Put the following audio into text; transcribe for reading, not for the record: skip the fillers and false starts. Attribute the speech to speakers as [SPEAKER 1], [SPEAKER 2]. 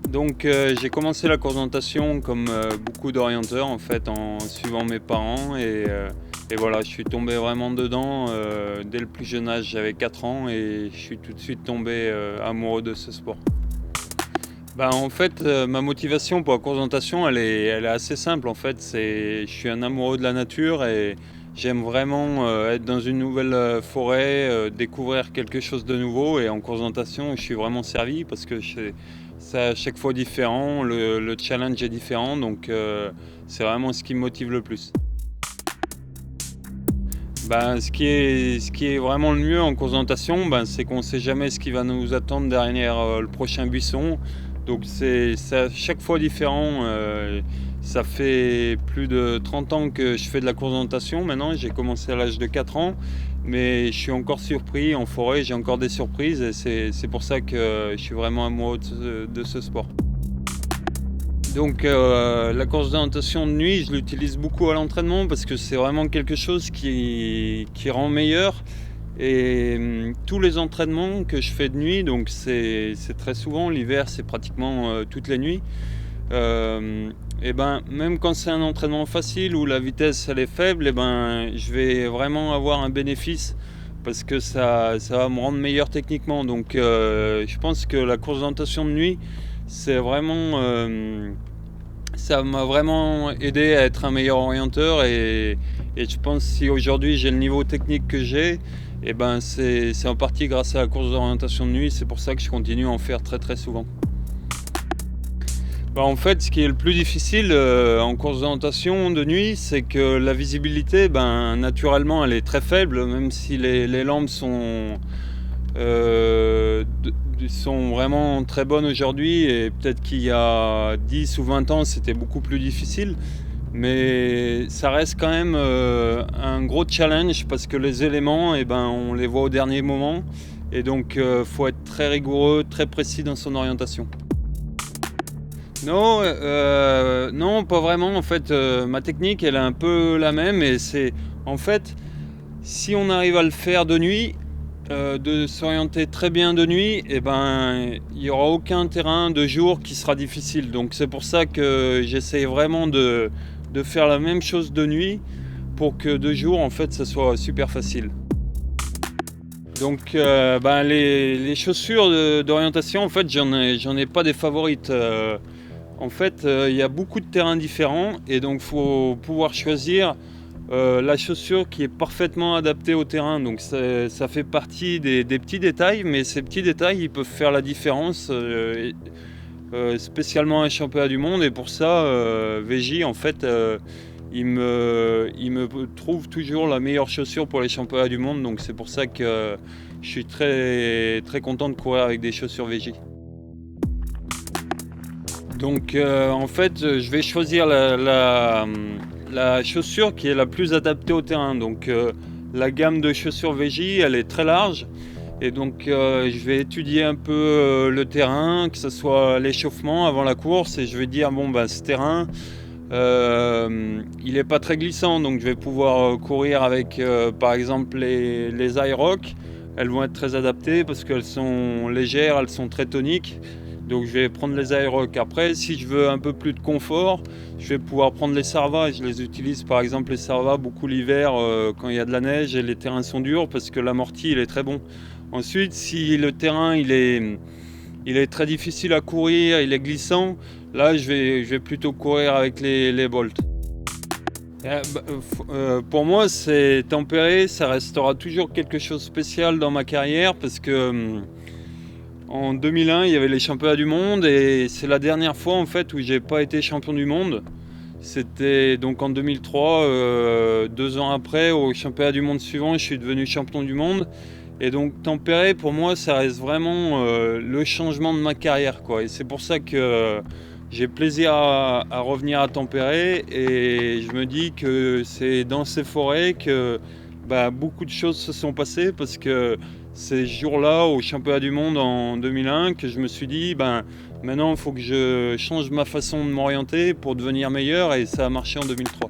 [SPEAKER 1] Donc j'ai commencé la course d'orientation comme beaucoup d'orienteurs en fait en suivant mes parents et voilà, je suis tombé vraiment dedans dès le plus jeune âge, j'avais 4 ans et je suis tout de suite tombé amoureux de ce sport. En fait, ma motivation pour la course d'orientation, elle est assez simple en fait. Je suis un amoureux de la nature et j'aime vraiment être dans une nouvelle forêt, découvrir quelque chose de nouveau. Et en course d'orientation, je suis vraiment servi parce que c'est à chaque fois différent, le challenge est différent, donc c'est vraiment ce qui me motive le plus. Ce qui est vraiment le mieux en course d'orientation, c'est qu'on ne sait jamais ce qui va nous attendre derrière le prochain buisson. Donc c'est à chaque fois différent. Ça fait plus de 30 ans que je fais de la course d'orientation maintenant. J'ai commencé à l'âge de 4 ans. Mais je suis encore surpris en forêt, j'ai encore des surprises et c'est pour ça que je suis vraiment amoureux de ce sport. Donc la course d'orientation de nuit, je l'utilise beaucoup à l'entraînement parce que c'est vraiment quelque chose qui rend meilleur. Et tous les entraînements que je fais de nuit, donc c'est très souvent, l'hiver c'est pratiquement toutes les nuits. Même quand c'est un entraînement facile où la vitesse elle est faible, je vais vraiment avoir un bénéfice parce que ça va me rendre meilleur techniquement. Donc je pense que la course d'orientation de nuit, c'est vraiment ça m'a vraiment aidé à être un meilleur orienteur et je pense que si aujourd'hui j'ai le niveau technique que j'ai, c'est en partie grâce à la course d'orientation de nuit. C'est pour ça que je continue à en faire très très souvent. En fait, ce qui est le plus difficile en course d'orientation de nuit, c'est que la visibilité, naturellement, elle est très faible, même si les lampes sont vraiment très bonnes aujourd'hui. Et peut-être qu'il y a 10 ou 20 ans, c'était beaucoup plus difficile. Mais ça reste quand même un gros challenge parce que les éléments, on les voit au dernier moment. Et donc, il faut être très rigoureux, très précis dans son orientation. Non, non, pas vraiment. En fait, ma technique, elle est un peu la même. Et c'est, en fait, si on arrive à le faire de nuit, de s'orienter très bien de nuit, il n'y aura aucun terrain de jour qui sera difficile. Donc c'est pour ça que j'essaie vraiment de faire la même chose de nuit pour que de jour, en fait, ça soit super facile. Donc les chaussures d'orientation, en fait, j'en ai pas des favorites. En fait, il y a beaucoup de terrains différents et donc il faut pouvoir choisir la chaussure qui est parfaitement adaptée au terrain. Donc ça fait partie des petits détails, mais ces petits détails ils peuvent faire la différence, spécialement à un championnat du monde. Et pour ça, VJ en fait, il me trouve toujours la meilleure chaussure pour les championnats du monde. Donc c'est pour ça que je suis très, très content de courir avec des chaussures VJ. Donc en fait, je vais choisir la chaussure qui est la plus adaptée au terrain. Donc la gamme de chaussures VJ, elle est très large. Et donc je vais étudier un peu le terrain, que ce soit l'échauffement avant la course. Et je vais dire, ce terrain, il n'est pas très glissant. Donc je vais pouvoir courir avec par exemple les iRock. Elles vont être très adaptées parce qu'elles sont légères, elles sont très toniques. Donc je vais prendre les iRock. Après, si je veux un peu plus de confort, je vais pouvoir prendre les Sarva. Je les utilise par exemple les Sarva beaucoup l'hiver quand il y a de la neige et les terrains sont durs parce que l'amorti il est très bon. Ensuite, si le terrain il est très difficile à courir, il est glissant, là je vais plutôt courir avec les Bolt. Pour moi, c'est tempéré, ça restera toujours quelque chose de spécial dans ma carrière parce que en 2001, il y avait les championnats du monde et c'est la dernière fois en fait où j'ai pas été champion du monde. C'était donc en 2003, 2 ans après, au championnat du monde suivant, je suis devenu champion du monde. Et donc Tampere, pour moi, ça reste vraiment le changement de ma carrière, quoi. Et c'est pour ça que j'ai plaisir à revenir à Tampere et je me dis que c'est dans ces forêts que beaucoup de choses se sont passées parce que ces jours-là, au championnat du monde en 2001, que je me suis dit, maintenant il faut que je change ma façon de m'orienter pour devenir meilleur et ça a marché en 2003.